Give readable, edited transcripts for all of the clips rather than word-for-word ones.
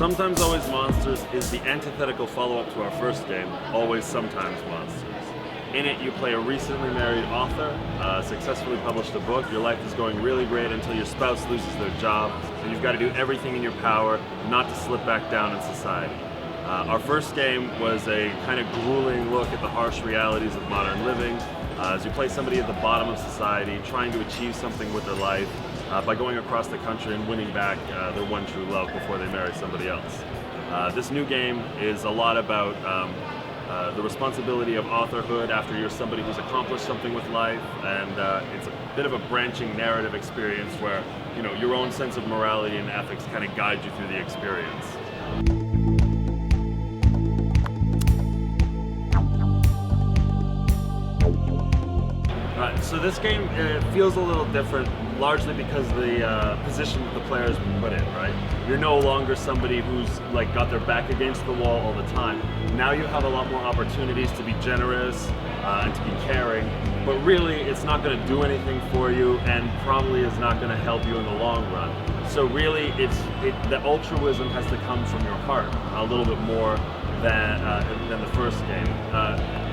Sometimes Always Monsters is the antithetical follow-up to our first game, Always Sometimes Monsters. In it, you play a recently married author, successfully published a book, your life is going really great until your spouse loses their job, and you've got to do everything in your power not to slip back down in society. Our first game was a kind of grueling look at the harsh realities of modern living, as you play somebody at the bottom of society trying to achieve something with their life, by going across the country and winning back their one true love before they marry somebody else. This new game is a lot about the responsibility of authorhood after you're somebody who's accomplished something with life, and it's a bit of a branching narrative experience where, you know, your own sense of morality and ethics kind of guide you through the experience. So this game feels a little different, largely because the position that the players put in, right? You're no longer somebody who's like got their back against the wall all the time. Now you have a lot more opportunities to be generous and to be caring, but really it's not going to do anything for you and probably is not going to help you in the long run. So really the altruism has to come from your heart a little bit more than the first game.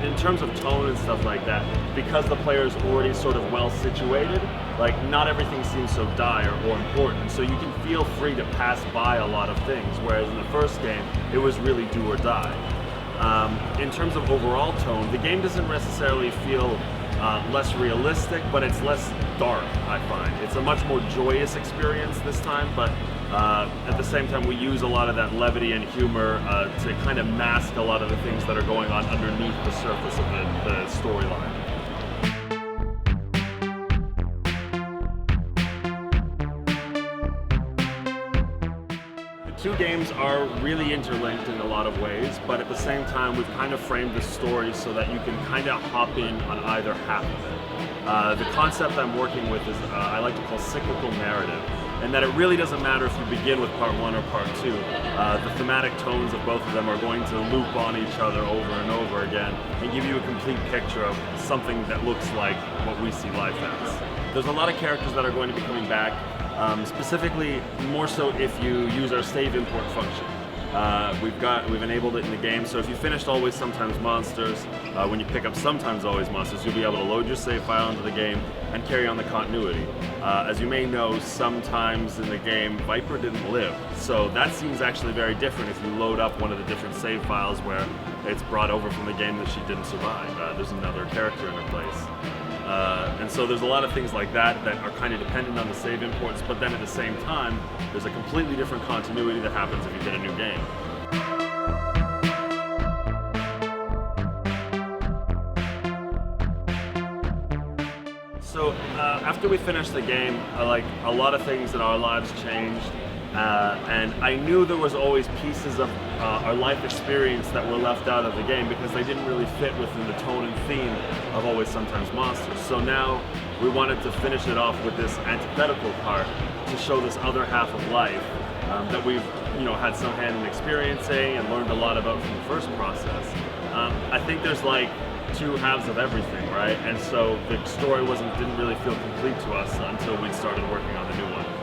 In terms of tone and stuff like that, because the player's already sort of well situated, like not everything seems so dire or important, so you can feel free to pass by a lot of things, whereas in the first game, it was really do or die. In terms of overall tone, the game doesn't necessarily feel less realistic, but it's less dark, I find. It's a much more joyous experience this time, but at the same time we use a lot of that levity and humor to kind of mask a lot of the things that are going on underneath the surface of the storyline. Two games are really interlinked in a lot of ways, but at the same time we've kind of framed the story so that you can kind of hop in on either half of it. The concept I'm working with is I like to call cyclical narrative, and that it really doesn't matter if you begin with part one or part two. The thematic tones of both of them are going to loop on each other over and over again and give you a complete picture of something that looks like what we see life as. There's a lot of characters that are going to be coming back. Specifically, more so if you use our save import function. We've enabled it in the game, so if you finished Always Sometimes Monsters, when you pick up Sometimes Always Monsters, you'll be able to load your save file into the game and carry on the continuity. As you may know, sometimes in the game, Viper didn't live, so that seems actually very different if you load up one of the different save files where it's brought over from the game that she didn't survive. There's another character in her place. And so there's a lot of things like that that are kind of dependent on the save imports, but then at the same time, there's a completely different continuity that happens if you get a new game. So after we finished the game, like a lot of things in our lives changed. And I knew there was always pieces of our life experience that were left out of the game because they didn't really fit within the tone and theme of Always Sometimes Monsters. So now we wanted to finish it off with this antithetical part to show this other half of life that we've had some hand in experiencing and learned a lot about from the first process. I think there's like two halves of everything, right? And so the story didn't really feel complete to us until we started working on the new one.